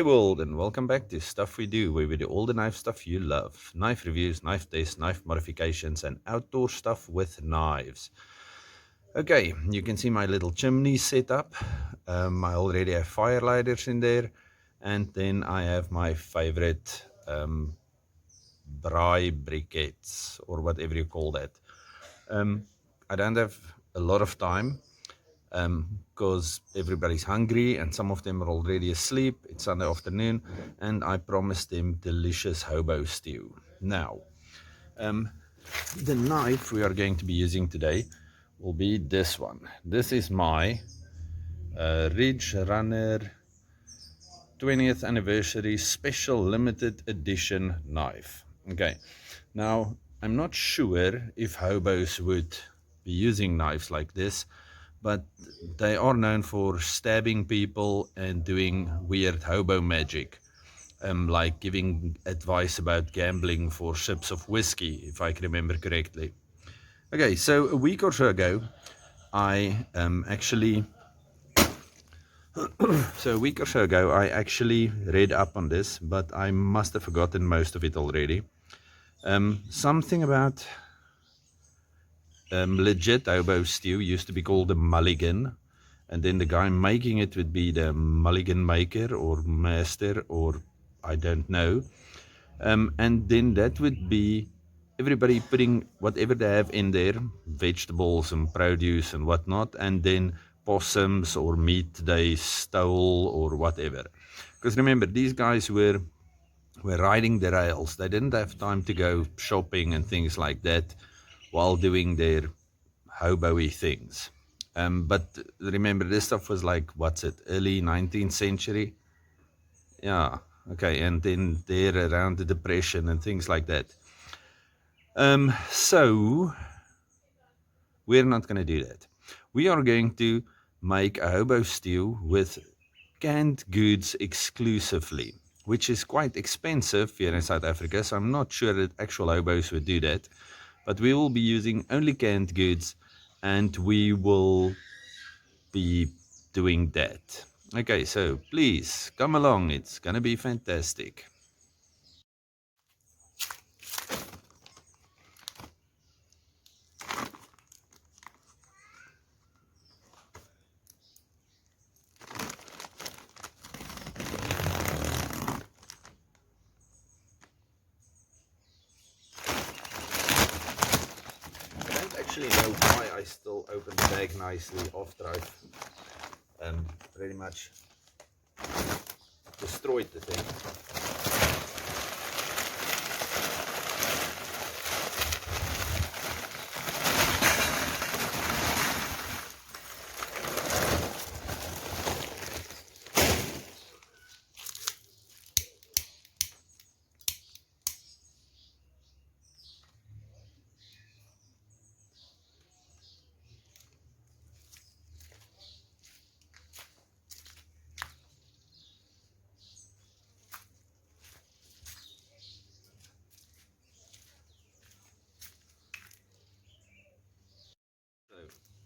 G'day world, and welcome back to Stuff We Do, where we do all the knife stuff you love. Knife reviews, knife tests, knife modifications, and outdoor stuff with knives. Okay, you can see my little chimney set up. I already have fire lighters in there, and then I have my favorite braai briquettes, or whatever you call that. I don't have a lot of time, because everybody's hungry and some of them are already asleep. It's Sunday afternoon and I promised them delicious hobo stew. Now, the knife we are going to be using today will be this one. This is my Ridge Runner 20th anniversary special limited edition knife. Okay, now I'm not sure if hobos would be using knives like this, but they are known for stabbing people and doing weird hobo magic, like giving advice about gambling for sips of whiskey, if I can remember correctly. Okay, so a week or so ago, I actually read up on this, but I must have forgotten most of it already. Something about legit hobo stew used to be called the Mulligan, and then the guy making it would be the Mulligan maker or master, or I don't know. And then that would be everybody putting whatever they have in there, vegetables and produce and whatnot, and then possums or meat they stole or whatever. Because remember, these guys were riding the rails. They didn't have time to go shopping and things like that while doing their hobo-y things. But remember, this stuff was like, what's it, early 19th century? Yeah, okay, and then there around the Depression and things like that. So, we're not going to do that. We are going to make a hobo stew with canned goods exclusively, which is quite expensive here in South Africa, so I'm not sure that actual hobos would do that. But we will be using only canned goods, and we will be doing that. Okay, so please come along. It's gonna be fantastic. I don't actually know why I still opened the bag nicely after I've pretty much destroyed the thing.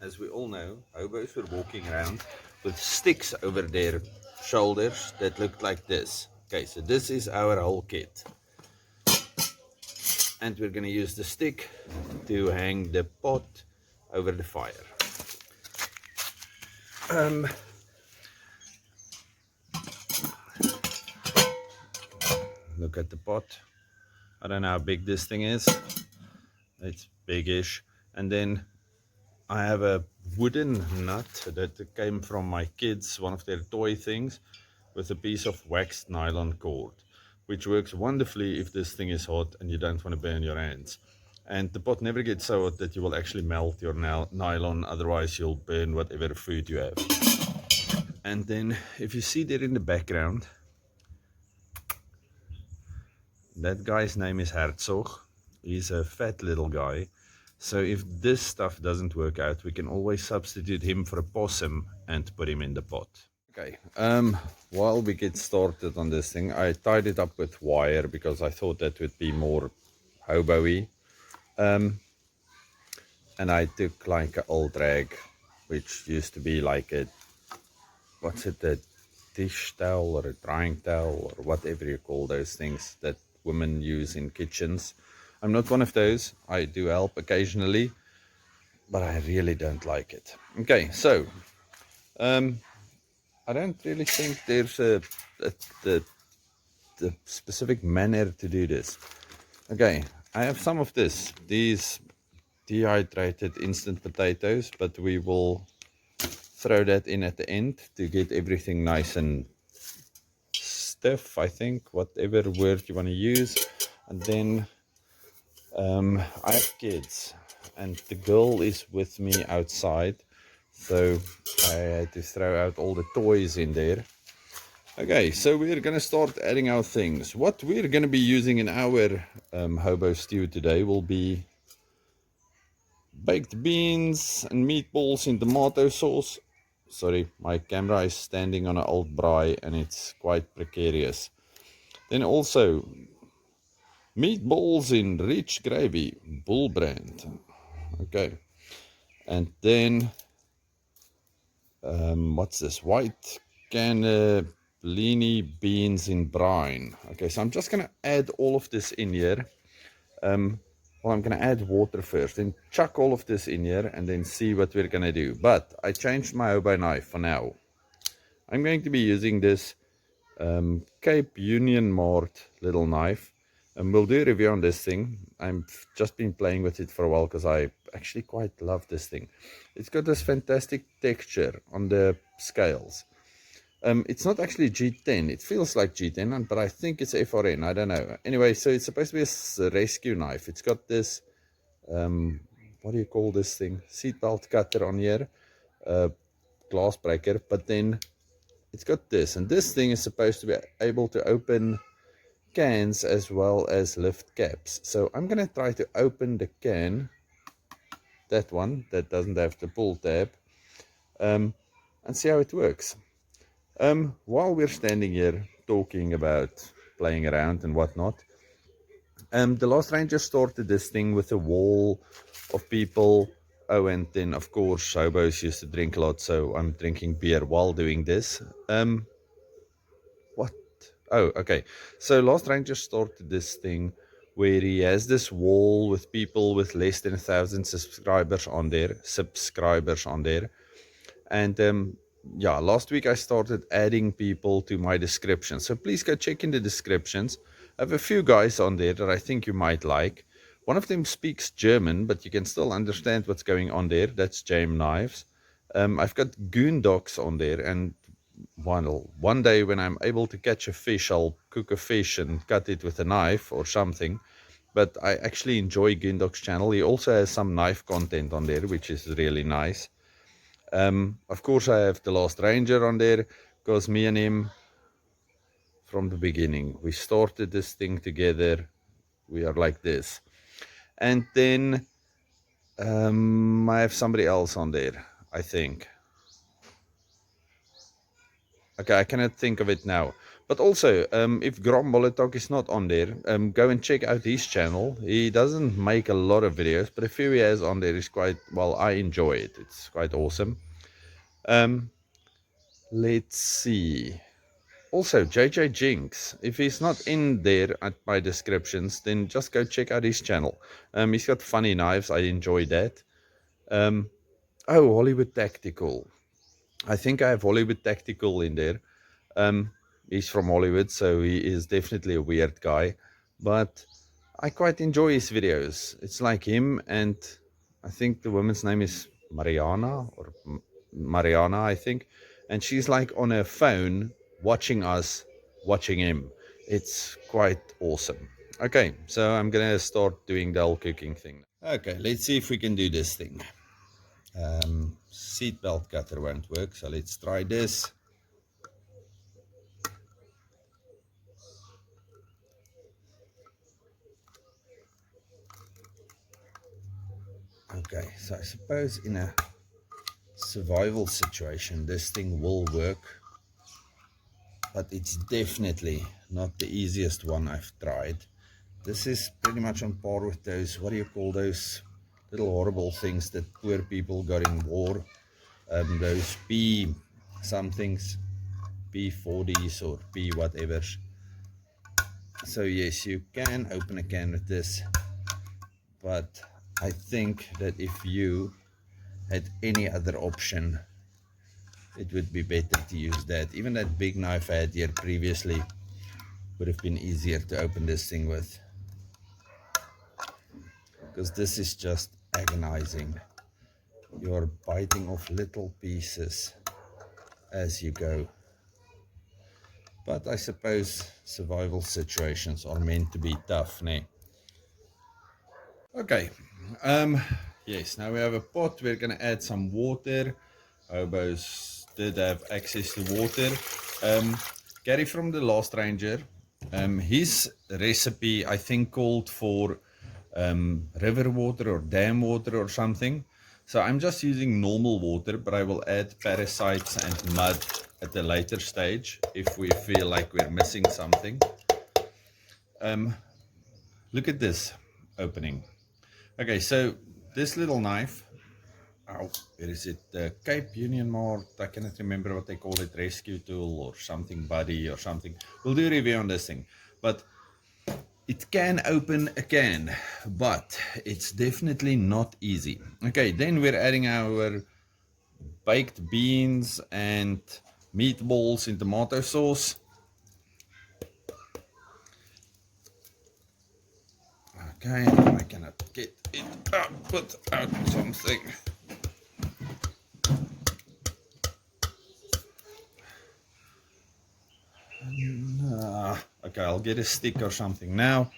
As we all know, hobos were walking around with sticks over their shoulders that looked like this. Okay, so this is our whole kit. And we're going to use the stick to hang the pot over the fire. Look at the pot. I don't know how big this thing is. It's biggish. And then I have a wooden nut that came from my kids, one of their toy things, with a piece of waxed nylon cord, which works wonderfully if this thing is hot and you don't want to burn your hands. And the pot never gets so hot that you will actually melt your nylon, otherwise you'll burn whatever food you have. And then if you see there in the background, that guy's name is Herzog. He's a fat little guy. So if this stuff doesn't work out, we can always substitute him for a possum and put him in the pot. Okay, while we get started on this thing, I tied it up with wire because I thought that would be more hobo-y. And I took like an old rag, which used to be like a, what's it, a dish towel or a drying towel or whatever you call those things that women use in kitchens. I'm not one of those. I do help occasionally, but I really don't like it. Okay, so I don't really think there's the specific manner to do this. Okay, I have some of these dehydrated instant potatoes, but we will throw that in at the end to get everything nice and stiff, I think, whatever word you want to use. And then I have kids, and the girl is with me outside, so I had to throw out all the toys in there. Okay, so we're going to start adding our things. What we're going to be using in our hobo stew today will be baked beans and meatballs in tomato sauce. Sorry, my camera is standing on an old braai and it's quite precarious. Then also meatballs in rich gravy, bull brand. Okay, and then what's this? White cannellini beans in brine. Okay, so I'm just gonna add all of this in here. Well, I'm gonna add water first, then chuck all of this in here and then see what we're gonna do. But I changed my hobo knife for now. I'm going to be using this Cape Union Mart little knife, and we'll do a review on this thing. I've just been playing with it for a while because I actually quite love this thing. It's got this fantastic texture on the scales. It's not actually G10, it feels like G10, but I think it's FRN, I don't know. Anyway, so it's supposed to be a rescue knife. It's got this, what do you call this thing? Seatbelt cutter on here, glass breaker, but then it's got this, and this thing is supposed to be able to open cans as well as lift caps. So I'm going to try to open the can, that one that doesn't have the pull tab, and see how it works. While we're standing here talking about playing around and whatnot, the last ranger started this thing with a wall of people. Oh, and then of course hobos used to drink a lot, so I'm drinking beer while doing this. What? Oh, okay. So last ranger started this thing where he has this wall with people with less than 1,000 subscribers on there. And yeah, last week I started adding people to my description, so please go check in the descriptions. I have a few guys on there that I think you might like. One of them speaks German, but you can still understand what's going on there. That's James Knives. I've got Goondocks on there, and one day when I'm able to catch a fish, I'll cook a fish and cut it with a knife or something. But I actually enjoy Goondocks' channel. He also has some knife content on there, which is really nice. Of course, I have the Last Ranger on there, because me and him, from the beginning, we started this thing together. We are like this. And then I have somebody else on there, I think. Okay, I cannot think of it now. But also, if Grom Molotok is not on there, go and check out his channel. He doesn't make a lot of videos, but a few he has on there is quite, well, I enjoy it. It's quite awesome. Let's see. Also, JJ Jinx, if he's not in there at my descriptions, then just go check out his channel. He's got funny knives, I enjoy that. Oh, Hollywood Tactical. I think I have Hollywood Tactical in there. He's from Hollywood, so he is definitely a weird guy. But I quite enjoy his videos. It's like him, and I think the woman's name is Mariana, I think. And she's like on her phone watching us, watching him. It's quite awesome. Okay, so I'm gonna start doing the whole cooking thing. Okay, let's see if we can do this thing. Seatbelt cutter won't work, so let's try this. Okay, so I suppose in a survival situation this thing will work, but it's definitely not the easiest one I've tried. This is pretty much on par with those, what do you call those little horrible things that poor people got in war, those P somethings, P40s or P whatevers. So yes, you can open a can with this, but I think that if you had any other option, it would be better to use that. Even that big knife I had here previously would have been easier to open this thing with, because this is just agonizing. You're biting off little pieces as you go. But I suppose survival situations are meant to be tough, ne? Okay, yes, now we have a pot. We're gonna add some water. Hobos did have access to water. Gary from the last ranger, his recipe I think called for river water or dam water or something. So I'm just using normal water, but I will add parasites and mud at a later stage if we feel like we're missing something. Look at this opening. Okay, so this little knife, where is it? The Cape Union Mart, I cannot remember what they call it, rescue tool or something, buddy or something. We'll do a review on this thing. But it can open a can, but it's definitely not easy. Okay, then we're adding our baked beans and meatballs in tomato sauce. Okay, I cannot get it out, put out something. Okay, I'll get a stick or something now,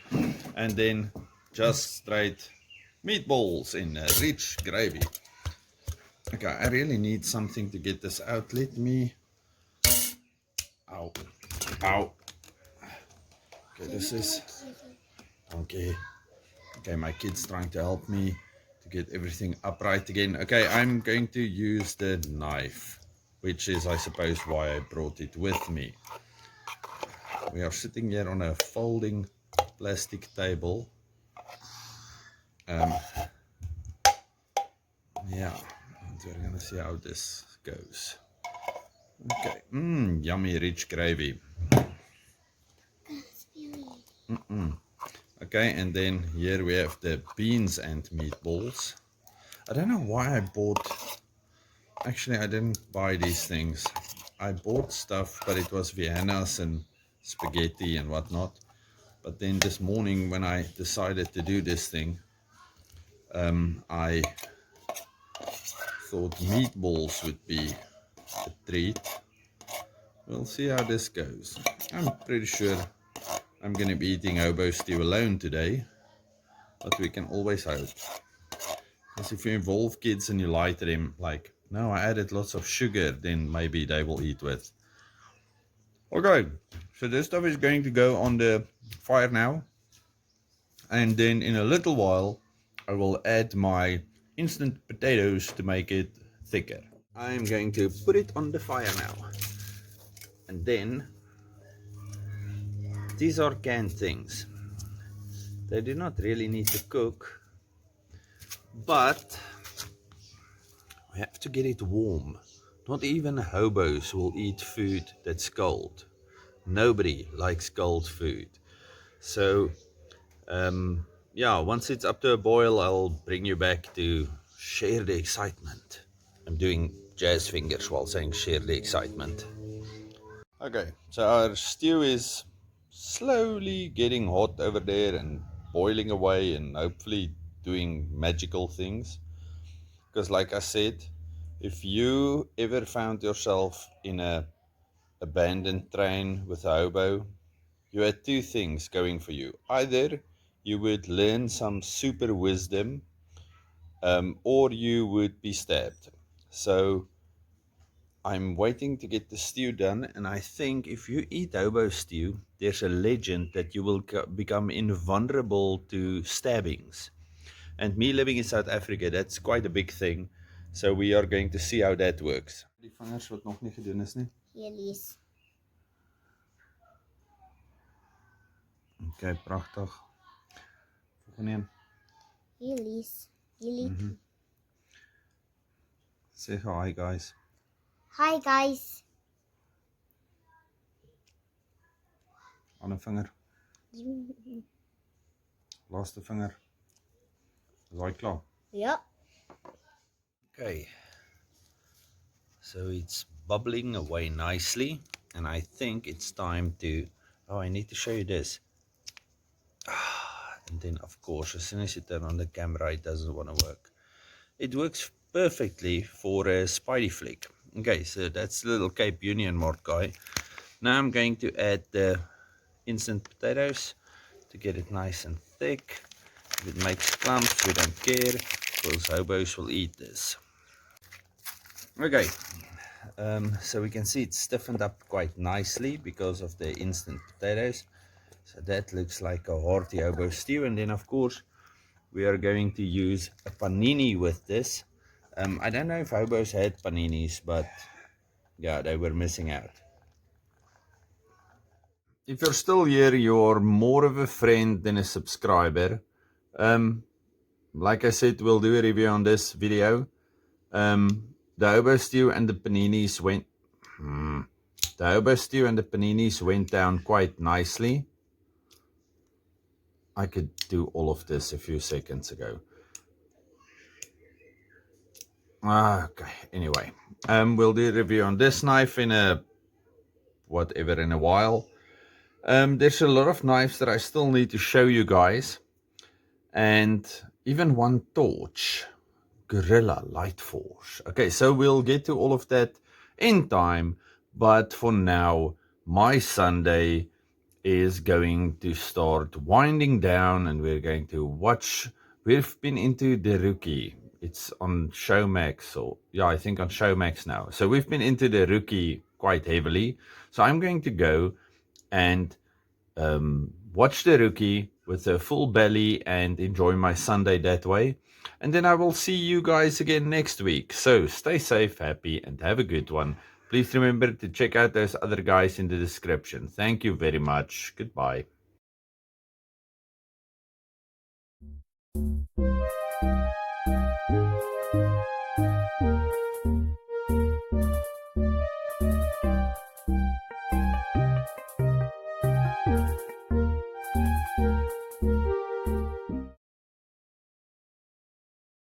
and then just straight meatballs in a rich gravy. Okay, I really need something to get this out. Let me... Ow. Ow. Okay, this is... Okay. Okay, my kid's trying to help me to get everything upright again. Okay, I'm going to use the knife, which is, I suppose, why I brought it with me. We are sitting here on a folding plastic table. Yeah, and we're gonna see how this goes. Okay, yummy rich gravy. Okay, and then here we have the beans and meatballs. I don't know why I bought... Actually, I didn't buy these things. I bought stuff, but it was Viennas and spaghetti and whatnot. But then this morning when I decided to do this thing, I thought meatballs would be a treat. We'll see how this goes. I'm pretty sure I'm going to be eating hobo stew alone today, but we can always hope. Because if you involve kids and you lie to them like, no, I added lots of sugar, then maybe they will eat with. Okay, so this stuff is going to go on the fire now, and then in a little while I will add my instant potatoes to make it thicker. I'm going to put it on the fire now, and then these are canned things. They do not really need to cook, but we have to get it warm. Not even hobos will eat food that's cold. Nobody likes cold food. So yeah, once it's up to a boil, I'll bring you back to share the excitement. I'm doing jazz fingers while saying share the excitement. Okay, so our stew is slowly getting hot over there and boiling away and hopefully doing magical things. Because like I said, if you ever found yourself in a abandoned train with a hobo, you had two things going for you. Either you would learn some super wisdom, or you would be stabbed. So I'm waiting to get the stew done, and I think if you eat hobo stew, there's a legend that you will become invulnerable to stabbings. And me living in South Africa, that's quite a big thing. So we are going to see how that works. Die vingers wat nog nie gedoen is nie. Jullies. Okay, pragtig. Volgende een. Jullies. Jullie. Say hi guys. Hi guys. Ander vinger. Laaste vinger. Is hy klaar? Ja. Okay. So it's bubbling away nicely, and I think it's time to, oh, I need to show you this. And then of course, as soon as you turn on the camera, it doesn't want to work. It works perfectly for a Spidey flick. Okay, so that's the little Cape Union mod guy. Now I'm going to add the instant potatoes to get it nice and thick. If it makes clumps, we don't care, because hobos will eat this. Okay, so we can see it's stiffened up quite nicely because of the instant potatoes. So that looks like a hearty hobo stew. And then of course we are going to use a panini with this. I don't know if hobos had paninis, but yeah, they were missing out. If you're still here, you're more of a friend than a subscriber. Like I said, we'll do a review on this video. The hobo stew and the paninis went down quite nicely. I could do all of this a few seconds ago. Okay, anyway, we'll do a review on this knife in a while. There's a lot of knives that I still need to show you guys, and even one torch, Gorilla Light Force. Okay, so we'll get to all of that in time, but for now, my Sunday is going to start winding down, and we're going to watch. We've been into the Rookie. It's on Showmax, or yeah, I think on Showmax now. So we've been into the Rookie quite heavily. So I'm going to go and watch the Rookie with a full belly and enjoy my Sunday that way. And then I will see you guys again next week. So stay safe, happy, and have a good one. Please remember to check out those other guys in the description. Thank you very much. Goodbye.